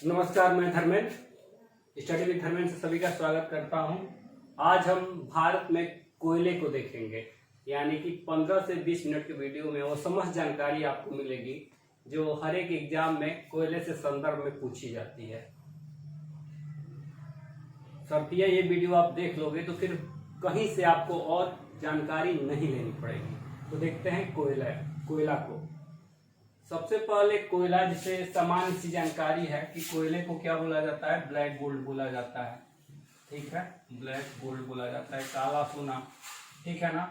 नमस्कार, मैं Dharmendra study with Dharmendra से सभी का स्वागत करता हूं। आज हम भारत में कोयले को देखेंगे, यानी कि 15 से 20 मिनट के वीडियो में वो समस्त जानकारी आपको मिलेगी जो हर एक एग्जाम में कोयले से संदर्भ में पूछी जाती है। शर्तिया ये वीडियो आप देख लोगे तो फिर कहीं से आपको और जानकारी नहीं लेनी पड़ेगी। तो देखते हैं कोयला को। सबसे पहले कोयला, जिसे सामान्य सी जानकारी है कि कोयले को क्या बोला जाता है, ब्लैक गोल्ड बोला जाता है। ठीक है, ब्लैक गोल्ड बोला जाता है, काला सोना। ठीक है ना।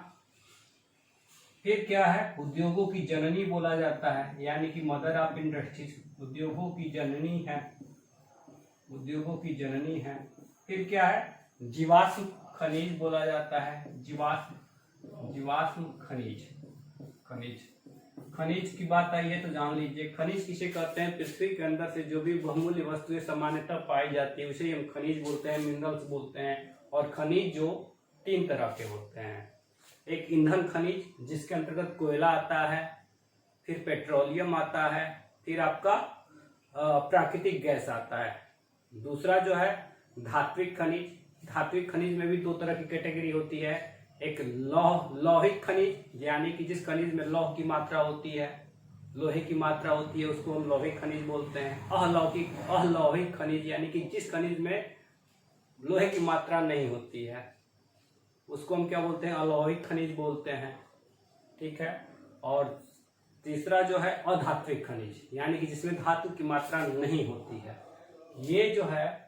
फिर क्या है, उद्योगों की जननी बोला जाता है, यानी कि मदर ऑफ इंडस्ट्रीज, उद्योगों की जननी है, उद्योगों की जननी है। फिर क्या है, जीवाश्म खनिज बोला जाता है, जीवाश्म खनिज की बात आई है तो जान लीजिए, खनिज किसे कहते हैं, पृथ्वी के अंदर से जो भी बहुमूल्य वस्तुएं सामान्यतः पाई जाती है उसे हम खनिज बोलते हैं, मिनरल्स बोलते हैं। और खनिज जो 3 तरह के होते हैं, एक ईंधन खनिज जिसके अंतर्गत कोयला आता है, फिर पेट्रोलियम आता है, फिर आपका प्राकृतिक गैस आता है। दूसरा जो है धात्विक खनिज में भी 2 तरह की कैटेगरी होती है, एक लौहिक खनिज, यानी कि जिस खनिज में लौह की मात्रा होती है, लोहे की मात्रा होती है, उसको हम लौहिक खनिज बोलते हैं। अलौहिक खनिज, यानी कि जिस खनिज में लोहे की मात्रा नहीं होती है उसको हम क्या बोलते हैं, अलौहिक खनिज बोलते हैं। ठीक है। और तीसरा जो है अधात्विक खनिज, यानी कि जिसमें धातु की मात्रा नहीं होती है। ये जो है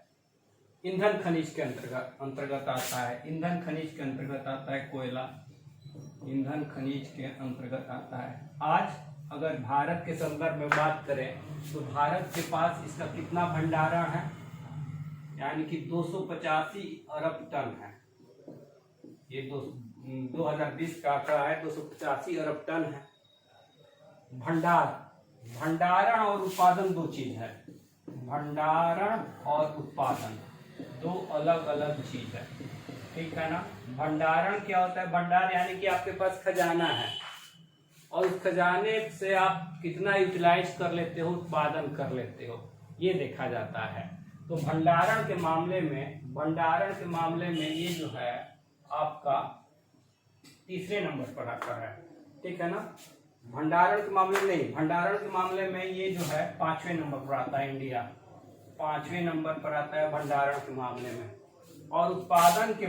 ईंधन खनिज के अंतर्गत आता है। ईंधन खनिज के अंतर्गत आता है कोयला, ईंधन खनिज के अंतर्गत आता है। आज अगर भारत के संदर्भ में बात करें तो भारत के पास इसका कितना भंडारण है, यानी कि 285 अरब टन है। ये 2020 का आंकड़ा है, 285 अरब टन है। भंडारण और उत्पादन 2 चीज है, भंडारण और उत्पादन 2 अलग अलग चीज है। ठीक है ना। भंडारण क्या होता है, भंडार यानी कि आपके पास खजाना है और उस खजाने से आप कितना यूटिलाइज कर लेते हो, उत्पादन कर लेते हो, ये देखा जाता है। तो भंडारण के मामले में ये जो है आपका तीसरे नंबर पर आता है। ठीक है ना। भंडारण के मामले में ये जो है 5वें नंबर पर आता है, इंडिया 5वें नंबर पर आता है भंडारण के मामले में। और उत्पादन के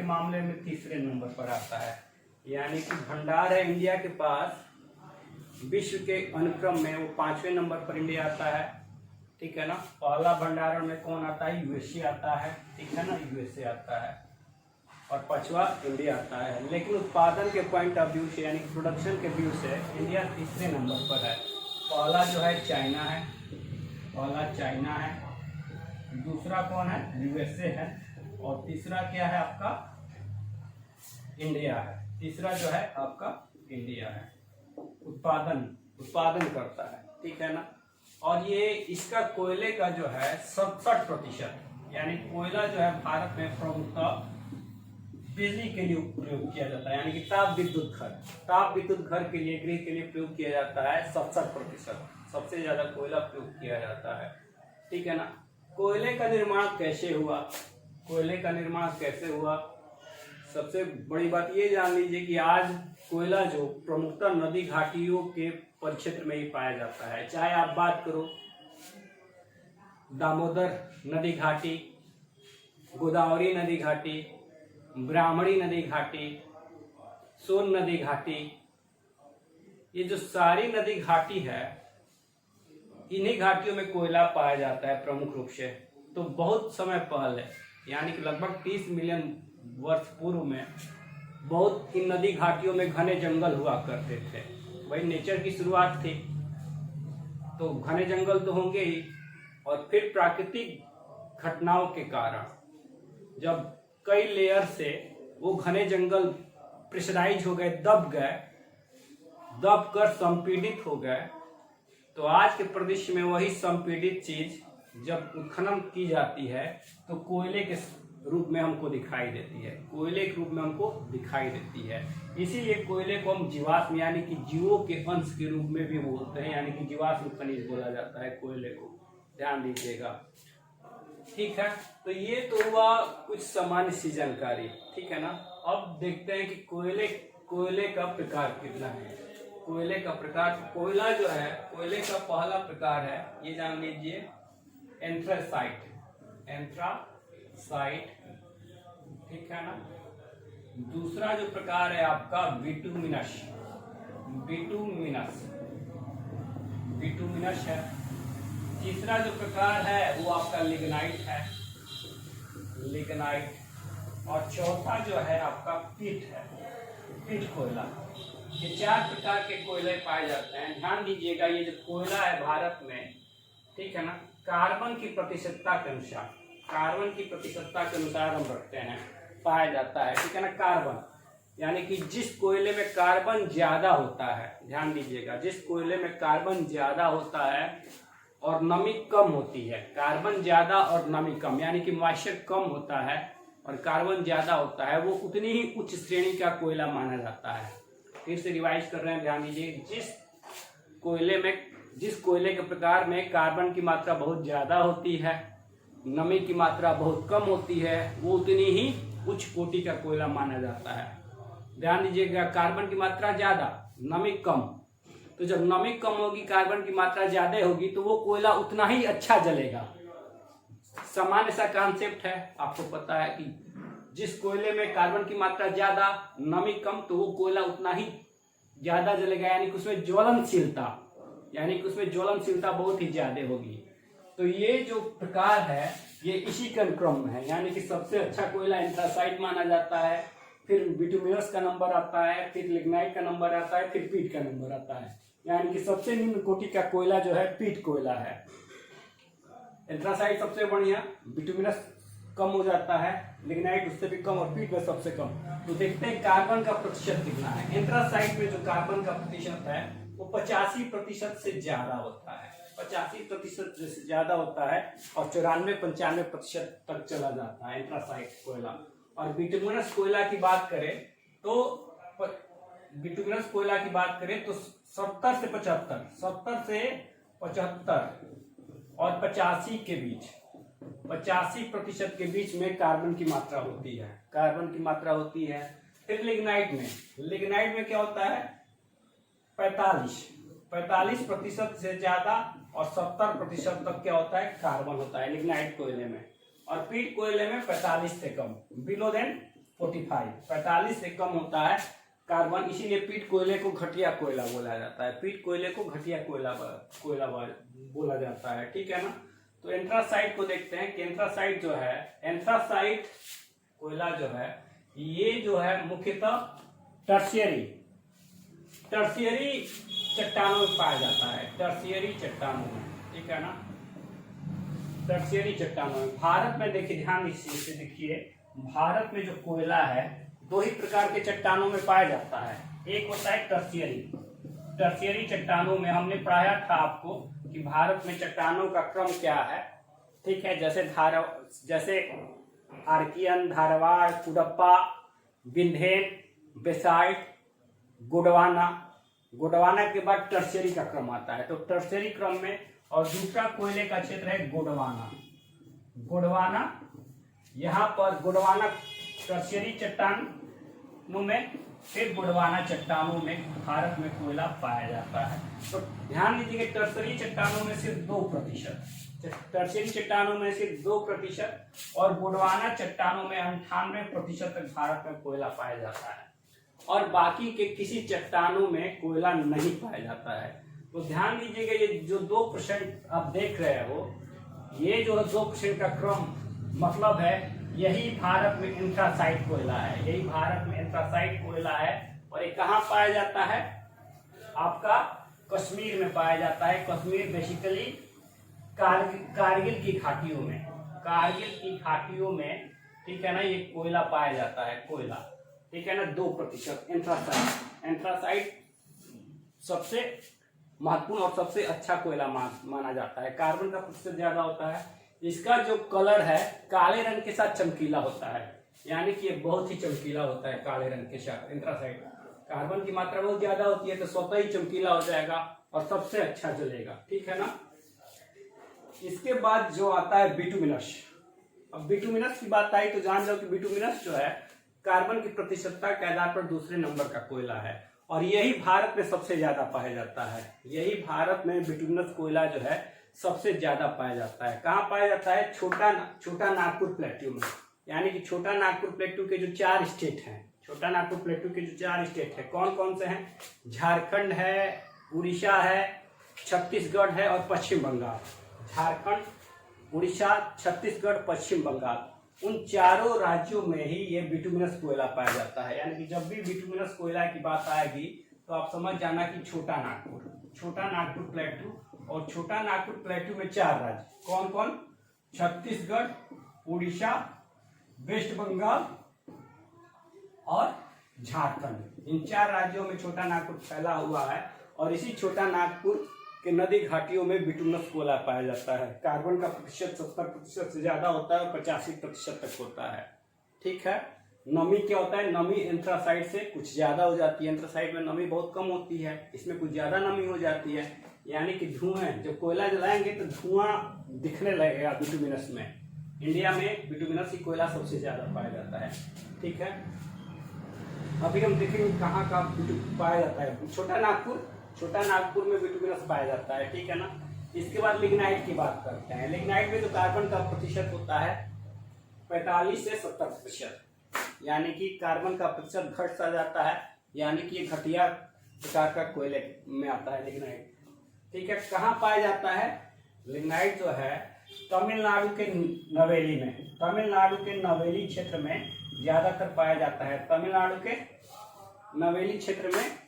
मामले में तीसरे नंबर पर आता है, यानी कि भंडार है इंडिया के पास, विश्व के अनुक्रम में वो 5वें नंबर पर इंडिया आता है। ठीक है ना। पहला भंडारण में कौन आता है, यूएसए आता है। ठीक है ना, यूएसए आता है और 5वां इंडिया आता है। लेकिन उत्पादन के पॉइंट ऑफ व्यू से, यानी प्रोडक्शन के व्यू से इंडिया तीसरे नंबर पर है। पहला जो है चाइना है, दूसरा कौन है, यूएसए है, और तीसरा क्या है आपका, इंडिया है। तीसरा जो है आपका इंडिया है। उत्पादन करता है। ठीक है ना। और ये इसका कोयले का जो है 67%, यानी कोयला जो है भारत में प्रमुखतः बिजली के लिए प्रयोग किया जाता है, यानी कि ताप विद्युत घर के लिए, गृह के लिए प्रयोग किया जाता है 67%, सबसे ज्यादा कोयला प्रयोग किया जाता है। ठीक है ना। कोयले का निर्माण कैसे हुआ, सबसे बड़ी बात ये जान लीजिए कि आज कोयला जो प्रमुखतः नदी घाटियों के परिक्षेत्र में ही पाया जाता है। चाहे आप बात करो दामोदर नदी घाटी, गोदावरी नदी घाटी, ब्राह्मणी नदी घाटी, सोन नदी घाटी, ये जो सारी नदी घाटी है, इन्हीं घाटियों में कोयला पाया जाता है प्रमुख रूप से। तो बहुत समय पहले, यानी कि लगभग 30 मिलियन वर्ष पूर्व में बहुत इन नदी घाटियों में घने जंगल हुआ करते थे। वही नेचर की शुरुआत थी, तो घने जंगल तो होंगे ही। और फिर प्राकृतिक घटनाओं के कारण जब कई लेयर से वो घने जंगल प्रेशराइज हो गए, दब कर संपीड़ित हो गए, तो आज के परिदृश्य में वही संपीड़ित चीज जब उत्खनन की जाती है तो कोयले के रूप में हमको दिखाई देती है, कोयले के रूप में हमको दिखाई देती है। इसीलिए कोयले को हम जीवाश्म यानी कि जीवों के अंश के रूप में भी बोलते हैं, यानी कि जीवाश्म खनिज बोला जाता है कोयले को, ध्यान दीजिएगा। ठीक है, तो ये तो हुआ कुछ सामान्य सी जानकारी, ठीक है ना। अब देखते हैं कि कोयले का प्रकार कितना है। कोयले का प्रकार, कोयला जो है, कोयले का पहला प्रकार है, ये जान लीजिए, एंथ्रासाइट। ठीक है ना। दूसरा जो प्रकार है आपका बिटुमिनस है। तीसरा जो प्रकार है वो आपका लिग्नाइट है, और चौथा जो है आपका पीट कोयला। ये 4 प्रकार के कोयले पाए जाते हैं। ध्यान दीजिएगा, ये जो कोयला है भारत में, ठीक है ना, कार्बन की प्रतिशतता के अनुसार हम रखते हैं, पाया जाता है, ठीक है ना। कार्बन यानी कि जिस कोयले में कार्बन ज्यादा होता है, ध्यान दीजिएगा, जिस कोयले में कार्बन ज्यादा होता है और नमी कम होती है, कार्बन ज्यादा और नमी कम, यानी कि मॉइस्चर कम होता है और कार्बन ज्यादा होता है, वो उतनी ही उच्च श्रेणी का कोयला माना जाता है। फिर से रिवाइज कर रहे हैं, ध्यान दीजिए, जिस कोयले के प्रकार में कार्बन की मात्रा बहुत ज्यादा होती है, नमी की मात्रा बहुत कम होती है, वो उतनी ही उच्च कोटि का कोयला माना जाता है। ध्यान दीजिएगा, कार्बन की मात्रा ज्यादा, नमी कम, तो जब नमी कम होगी, कार्बन की मात्रा ज्यादा होगी, तो वो कोयला उतना ही अच्छा जलेगा। सामान्य सा कॉन्सेप्ट है, आपको पता है कि जिस कोयले में कार्बन की मात्रा ज्यादा, नमी कम, तो वो कोयला उतना ही ज्यादा जलेगा, यानी कि उसमें ज्वलनशीलता बहुत ही ज्यादा होगी। तो ये जो प्रकार है ये इसी क्रम में है, यानी कि सबसे अच्छा कोयला एंथ्रासाइट माना जाता है, फिर बिटुमिनस का नंबर आता है, फिर लिग्नाइट का नंबर आता है, फिर पीट का नंबर आता है, यानी कि सबसे निम्न कोटि का कोयला जो है पीट कोयला है। एंथ्रासाइट सबसे बढ़िया, बिटुमिनस कम हो जाता है, लिग्नाइट उससे भी कम और पीट में सबसे कम। तो देखते हैं कार्बन का प्रतिशत कितना है। एंथ्रासाइट में जो कार्बन का प्रतिशत है वो 85% से ज्यादा होता है, 85% से ज्यादा होता है, और 94-95% तक चला जाता है एंथ्रासाइट कोयला। और बिटुमिनस कोयला की बात करें तो 70 से 75 और 85 के बीच, 85% के बीच में कार्बन की मात्रा होती है। फिर लिग्नाइट में क्या होता है, 45% से ज्यादा और 70% तक क्या होता है, कार्बन होता है लिग्नाइट कोयले में। और पीट कोयले में 45 से कम, बिलो देन 45, 45 से कम होता है कार्बन, इसीलिए पीट कोयले को घटिया कोयला बोला जाता है, बोला जाता है, ठीक है ना। तो एंथ्रासाइट को देखते हैं कि एंथ्रासाइट कोयला जो है, ये जो है मुख्यतः टर्शियरी चट्टानों में पाया जाता है, टर्शियरी चट्टानों में, ठीक है ना, टर्शियरी चट्टानों में। भारत में देखिए, ध्यान से देखिए, भारत में जो कोयला है 2 ही प्रकार के चट्टानों में पाया जाता है। एक होता है टर्शियरी चट्टानों में हमने पढ़ाया था आपको कि भारत में चट्टानों का क्रम क्या है, ठीक है, जैसे आर्कियन, धारवाड़, कुडप्पा, विंध्यन, बेसाल्ट, गोंडवाना के बाद टर्शियरी का क्रम आता है। तो टर्शियरी क्रम में, और दूसरा कोयले का क्षेत्र है गोंडवाना, यहाँ पर गोंडवाना टर्शियरी चट्टानों में, फिर गोंडवाना चट्टानों में भारत में कोयला पाया जाता है। तो ध्यान दीजिए, टर्शियरी चट्टानों में सिर्फ 2% और गोंडवाना चट्टानों में 98% तक भारत में कोयला पाया जाता है, और बाकी के किसी चट्टानों में कोयला नहीं पाया जाता है। तो ध्यान दीजिएगा, ये जो 2% आप देख रहे हो, ये जो 2% का क्रम मतलब है, यही भारत में एंथ्रासाइट कोयला है, और ये कहाँ पाया जाता है, आपका कश्मीर में पाया जाता है। कश्मीर बेसिकली कारगिल की घाटियों में, ठीक है ना, ये कोयला पाया जाता है, ठीक है ना, 2% एंथ्रासाइट सबसे महत्वपूर्ण और सबसे अच्छा कोयला माना जाता है। कार्बन का प्रतिशत ज्यादा होता है, इसका जो कलर है काले रंग के साथ चमकीला होता है, यानी कि ये बहुत ही चमकीला होता है काले रंग के साथ। एंथ्रासाइट कार्बन की मात्रा बहुत ज्यादा होती है तो स्वतः ही चमकीला हो जाएगा और सबसे अच्छा जलेगा, ठीक है ना। इसके बाद जो आता है बिटुमिनस। अब बिटुमिनस की बात आई तो जान जाओ कि बिटुमिनस जो है कार्बन की प्रतिशतता के आधार पर दूसरे नंबर का कोयला है और यही भारत में सबसे ज्यादा पाया जाता है। यही भारत में बिटुमिनस कोयला जो है सबसे ज्यादा पाया जाता है। कहाँ पाया जाता है? छोटा नागपुर प्लेट्यू में, यानी कि छोटा नागपुर प्लेट्यू के जो 4 स्टेट हैं, छोटा नागपुर प्लेट्यू के जो 4 स्टेट है कौन कौन से हैं? झारखंड है, उड़ीसा है, छत्तीसगढ़ है और पश्चिम बंगाल। झारखंड, उड़ीसा, छत्तीसगढ़, पश्चिम बंगाल, उन चारों राज्यों में ही ये बिटुमिनस कोयला पाया जाता है। यानी कि जब भी बिटुमिनस कोयला की बात आएगी तो आप समझ जाना कि छोटा नागपुर प्लेट्यू, और छोटा नागपुर प्लेट्यू में 4 राज्य कौन कौन? छत्तीसगढ़, उड़ीसा, वेस्ट बंगाल और झारखंड। इन 4 राज्यों में छोटा नागपुर फैला हुआ है और इसी छोटा नागपुर के नदी घाटियों में बिटुमिनस कोयला पाया जाता है। कार्बन का प्रतिशत 70% से ज्यादा होता है और 85% तक होता है, ठीक है। नमी क्या होता है? नमी एंथ्रासाइट से कुछ ज्यादा हो जाती है। एंथ्रासाइट में नमी बहुत कम होती है, इसमें कुछ ज्यादा नमी हो जाती है, यानी कि धुएं, जब कोयला जलाएंगे तो धुआं दिखने लगेगा बिटुमिनस में। इंडिया में बिटुमिनस की कोयला सबसे ज्यादा पाया जाता है, ठीक है। अभी हम देखेंगे कहाँ का पाया जाता है। छोटा नागपुर में बिटुमिनस पाया जाता है, ठीक है ना। इसके बाद लिग्नाइट की बात करते हैं। लिग्नाइट में तो कार्बन का प्रतिशत होता है 45 से 70%, यानी कि कार्बन का प्रतिशत घट सा जाता है, यानी कि ये घटिया प्रकार का कोयले में आता है लिग्नाइट, ठीक है। कहाँ पाया जाता है? लिग्नाइट जो है तमिलनाडु के नवेली में, तमिलनाडु के नवेली क्षेत्र में ज्यादातर पाया जाता है। तमिलनाडु के नवेली क्षेत्र में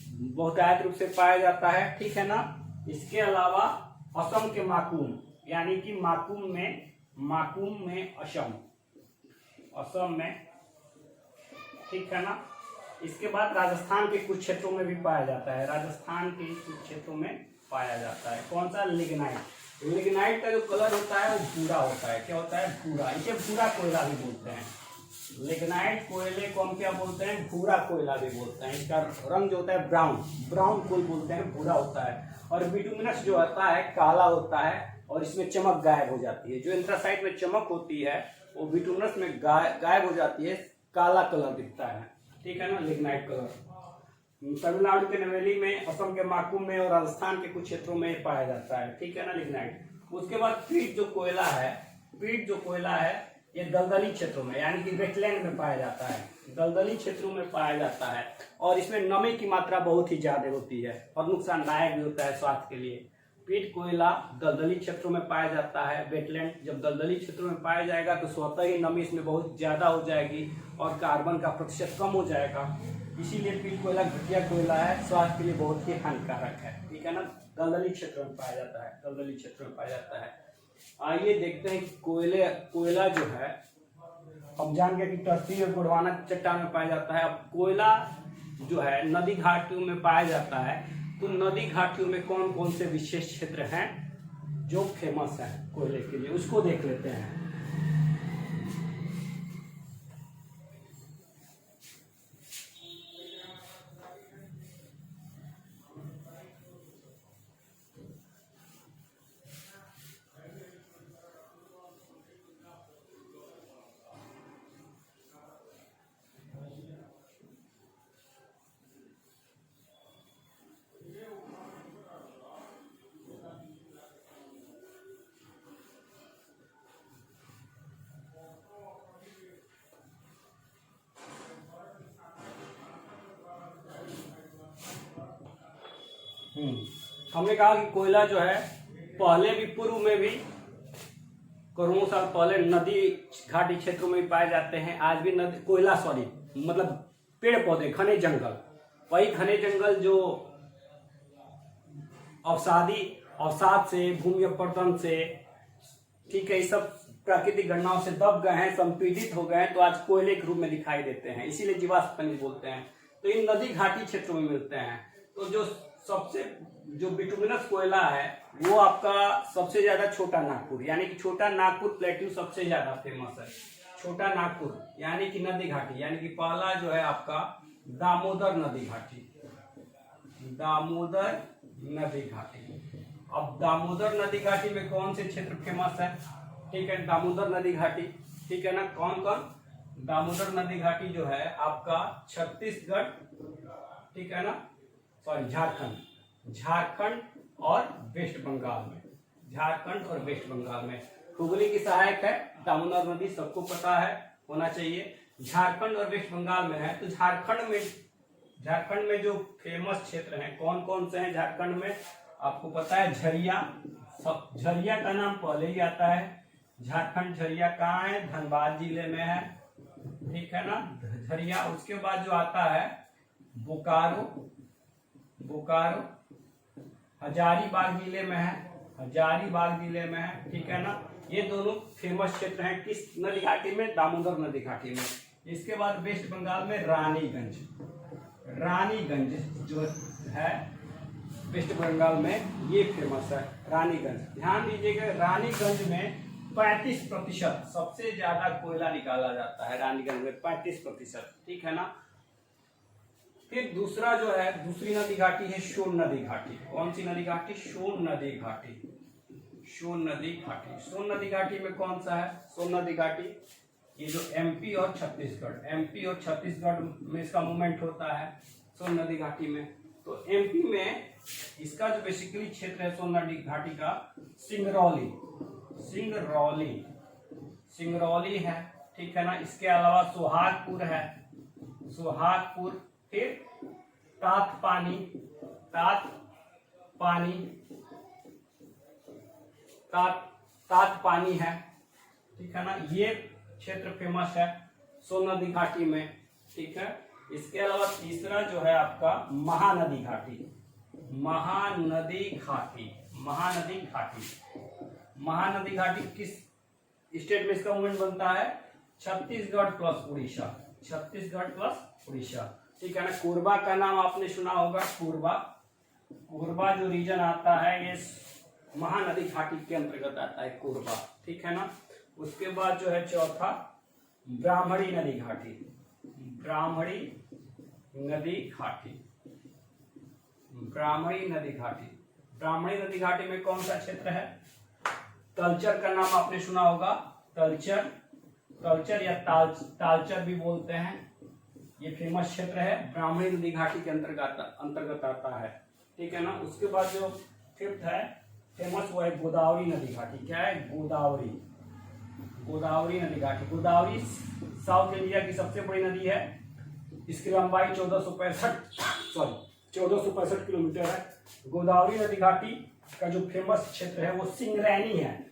बहुतायत रूप से पाया जाता है, ठीक है ना। इसके अलावा असम के माकुम, यानी कि माकुम में असम में, ठीक है ना। इसके बाद राजस्थान के कुछ क्षेत्रों में भी पाया जाता है, राजस्थान के कुछ क्षेत्रों में पाया जाता है। कौन सा? लिग्नाइट। लिग्नाइट का जो कलर होता है वो भूरा होता है। क्या होता है? भूरा। इसे भूरा कोयला भी बोलते हैं। लिग्नाइट कोयले को हम क्या बोलते हैं? भूरा कोयला भी बोलते हैं। इसका रंग जो होता है ब्राउन कोल बोलते हैं, भूरा होता है। और बिटुमिनस जो होता है काला होता है और इसमें चमक गायब हो जाती है। जो एंथ्रासाइट में चमक होती है वो बिटुमिनस में गायब हो जाती है, काला कलर दिखता है, ठीक है ना, लिग्नाइट कलर। तमिलनाडु के नवेली में, असम के माकुम में और राजस्थान के कुछ क्षेत्रों में पाया जाता है, ठीक है ना, लिग्नाइट। उसके बाद पीट जो कोयला है ये दलदली क्षेत्रों में, यानी कि वेटलैंड में पाया जाता है, दलदली क्षेत्रों में पाया जाता है और इसमें नमी की मात्रा बहुत ही ज्यादा होती है और नुकसानदायक भी होता है स्वास्थ्य के लिए। पीट कोयला दलदली क्षेत्रों में पाया जाता है, वेटलैंड। जब दलदली क्षेत्रों में पाया जाएगा तो स्वतः ही नमी इसमें बहुत ज्यादा हो जाएगी और कार्बन का प्रतिशत कम हो जाएगा। इसीलिए पीट कोयला घटिया कोयला है, स्वास्थ्य के लिए बहुत ही हानिकारक है, ठीक है ना। दलदली क्षेत्रों में पाया जाता है। आइए देखते हैं कोयला जो है, अब जान गए कि टर्सी और गोंडवाना चट्टान में पाया जाता है। अब कोयला जो है नदी घाटियों में पाया जाता है, तो नदी घाटियों में कौन कौन से विशेष क्षेत्र हैं जो फेमस है कोयले के लिए, उसको देख लेते हैं। हमने कहा कि कोयला जो है पहले भी, पूर्व में भी, करोड़ों साल पहले नदी घाटी क्षेत्रों में भी पाए जाते हैं। आज भी मतलब पेड़ पौधे, घने जंगल, वही घने जंगल जो अवसाद से, भूमि अपरदन से, ठीक है, इस सब प्राकृतिक घटनाओं से दब गए हैं, संपीड़ित हो गए हैं, तो आज कोयले के रूप में दिखाई देते हैं, इसीलिए जीवाश्म खनिज बोलते हैं। तो इन नदी घाटी क्षेत्रों में मिलते हैं। तो जो सबसे जो बिटुमिनस कोयला है वो आपका सबसे ज्यादा छोटा नागपुर, यानी कि छोटा नागपुर प्लेट्यू सबसे ज्यादा फेमस है। छोटा नागपुर यानी कि नदी घाटी, यानी कि पहला जो है आपका दामोदर नदी घाटी, दामोदर नदी घाटी। अब दामोदर नदी घाटी में कौन से क्षेत्र फेमस है? ठीक है, दामोदर नदी घाटी, ठीक है ना। कौन कौन? दामोदर नदी घाटी जो है आपका छत्तीसगढ़, ठीक है ना, सॉरी झारखंड और वेस्ट बंगाल में, झारखंड और वेस्ट बंगाल में। हुगली की सहायक है दामोदर नदी, सबको पता है, होना चाहिए। झारखंड और वेस्ट बंगाल में है। तो झारखंड में जो फेमस क्षेत्र हैं कौन कौन से हैं झारखंड में? आपको पता है झरिया, झरिया का नाम पहले ही आता है। झारखंड झरिया कहाँ है? धनबाद जिले में है, ठीक है ना, झरिया। उसके बाद जो आता है बोकारो, हजारीबाग जिले में है, हजारीबाग जिले में है, ठीक है ना। ये दोनों फेमस क्षेत्र हैं किस नदी घाटी में? दामोदर नदी घाटी में। इसके बाद वेस्ट बंगाल में रानीगंज जो है वेस्ट बंगाल में, ये फेमस है रानीगंज। ध्यान दीजिएगा, रानीगंज में 35% सबसे ज्यादा कोयला निकाला जाता है रानीगंज में, 35%, ठीक है ना। फिर दूसरा जो है, दूसरी नदी घाटी है सोन नदी घाटी। कौन सी नदी घाटी? सोन नदी घाटी, सोन नदी घाटी। सोन नदी घाटी में कौन सा है? सोन नदी घाटी ये जो एमपी और छत्तीसगढ़ में इसका मूवमेंट होता है सोन नदी घाटी में। तो एमपी में इसका जो बेसिकली क्षेत्र है सोन नदी घाटी का, सिंगरौली है, ठीक है ना। इसके अलावा सोहागपुर है, फिर तातपानी है, ठीक है ना। ये क्षेत्र फेमस है सोन नदी घाटी में, ठीक है। इसके अलावा तीसरा जो है आपका महानदी घाटी किस स्टेट में इसका मूवमेंट बनता है? छत्तीसगढ़ प्लस उड़ीसा, ठीक है ना। कोरबा का नाम आपने सुना होगा, कोरबा जो रीजन आता है ये महानदी घाटी के अंतर्गत आता है, कोरबा, ठीक है ना। उसके बाद जो है चौथा ब्राह्मणी नदी घाटी में कौन सा क्षेत्र है? तलचर का नाम आपने सुना होगा, तलचर या तालचर भी बोलते हैं, ये फेमस क्षेत्र है, ब्राह्मणी नदी घाटी के अंतर्गत आता है, ठीक है ना। उसके बाद जो फिफ्थ है फेमस वो है गोदावरी नदी घाटी। क्या है? गोदावरी नदी घाटी। गोदावरी साउथ इंडिया की सबसे बड़ी नदी है, इसकी लंबाई 1465 किलोमीटर है। गोदावरी नदी घाटी का जो फेमस क्षेत्र है वो सिंगरैनी है,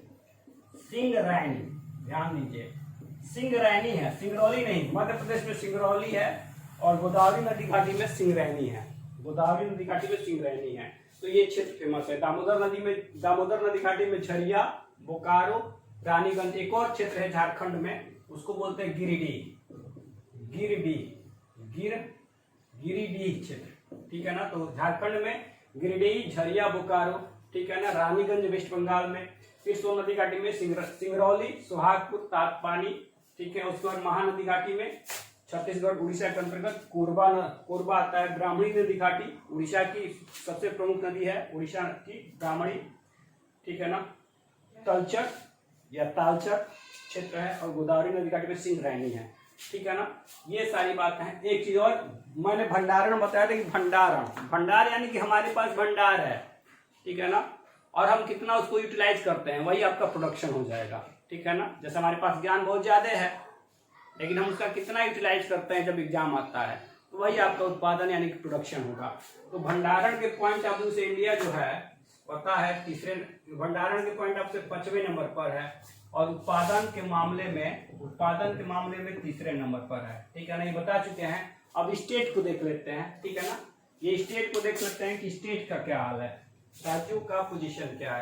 ध्यान दीजिए, सिंगरैनी है, सिंगरौली नहीं। मध्य प्रदेश में सिंगरौली है और गोदावरी नदी घाटी में सिंगरैनी है, तो ये क्षेत्र फेमस है। दामोदर नदी घाटी में झरिया, बोकारो, रानीगंज। एक और क्षेत्र है झारखंड में, उसको बोलते हैं गिरिडीह क्षेत्र, ठीक है ना। तो झारखंड में गिरिडीह, झरिया, बोकारो, ठीक है ना। रानीगंज वेस्ट बंगाल में, फिर सोन नदी घाटी में सिंगरौली, सोहागपुर, तातपानी, ठीक है। उसके बाद महानदी घाटी में छत्तीसगढ़ उड़ीसा के अंतर्गत कोरबा आता है। ब्राह्मणी नदी घाटी उड़ीसा की सबसे प्रमुख नदी है, उड़ीसा की ब्राह्मणी, ठीक है ना। तलचर या तालचर क्षेत्र है और गोदावरी नदी घाटी में सिंगरैनी है, ठीक है ना। ये सारी बातें हैं। एक चीज और मैंने भंडारण बताया था कि भंडार यानी कि हमारे पास भंडार है, ठीक है ना, और हम कितना उसको यूटिलाइज करते हैं वही आपका प्रोडक्शन हो जाएगा, ठीक है ना। जैसे हमारे पास ज्ञान बहुत ज्यादा है लेकिन हम उसका कितना यूटिलाइज करते हैं जब एग्जाम आता है, तो वही आपका उत्पादन यानी कि प्रोडक्शन होगा। तो भंडारण के पॉइंट ऑफ व्यू से इंडिया जो है पता है भंडारण के पॉइंट ऑफ से 5वें नंबर पर है और उत्पादन के मामले में तीसरे नंबर पर है, ठीक है ना। ये बता चुके हैं। अब स्टेट को देख लेते हैं, ठीक है ना। ये स्टेट को देख लेते हैं कि स्टेट का क्या हाल है, राज्यों का पोजीशन क्या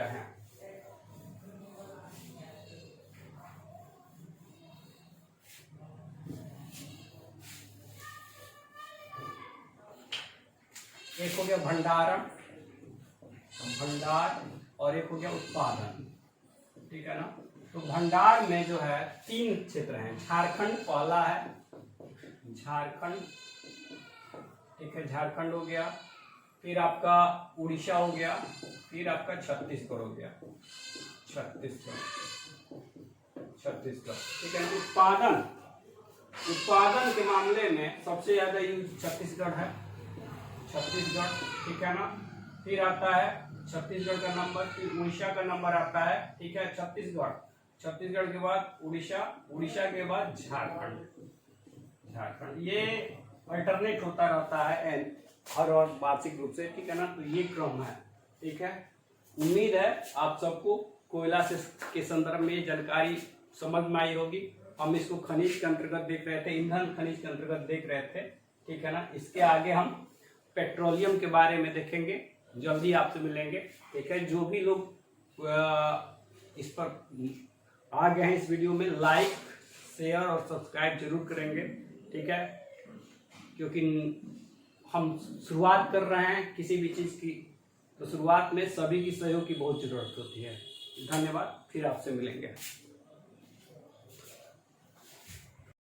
है। एक हो गया भंडारण, भंडार, और एक हो गया उत्पादन, ठीक है ना। तो भंडार में जो है 3 क्षेत्र हैं। झारखंड पहला है, झारखंड, ठीक है, झारखंड हो गया, फिर आपका उड़ीसा हो गया, फिर आपका छत्तीसगढ़ हो गया, छत्तीसगढ़, ठीक है। उत्पादन के मामले में सबसे ज्यादा यूज छत्तीसगढ़ है, छत्तीसगढ़, ठीक है ना। फिर आता है छत्तीसगढ़ का नंबर, फिर उड़ीसा का नंबर आता है, ठीक है। छत्तीसगढ़ के बाद उड़ीसा, उड़ीसा के बाद झारखंड, ये अल्टरनेट होता रहता है हर और वार्षिक रूप से, ठीक है ना। तो ये क्रम है, ठीक है। उम्मीद है आप सबको कोयला से के संदर्भ में जानकारी समझ में आई होगी। हम इसको खनिज के अंतर्गत देख रहे थे, ईंधन खनिज के अंतर्गत देख रहे थे, ठीक है ना। इसके आगे हम पेट्रोलियम के बारे में देखेंगे, जल्दी आपसे मिलेंगे, ठीक है। जो भी लोग इस पर आ गए हैं इस वीडियो में, लाइक, शेयर और सब्सक्राइब जरूर करेंगे, ठीक है। क्योंकि हम शुरुआत कर रहे हैं किसी भी चीज की, तो शुरुआत में सभी की सहयोग की बहुत जरूरत होती है। धन्यवाद, फिर आपसे मिलेंगे।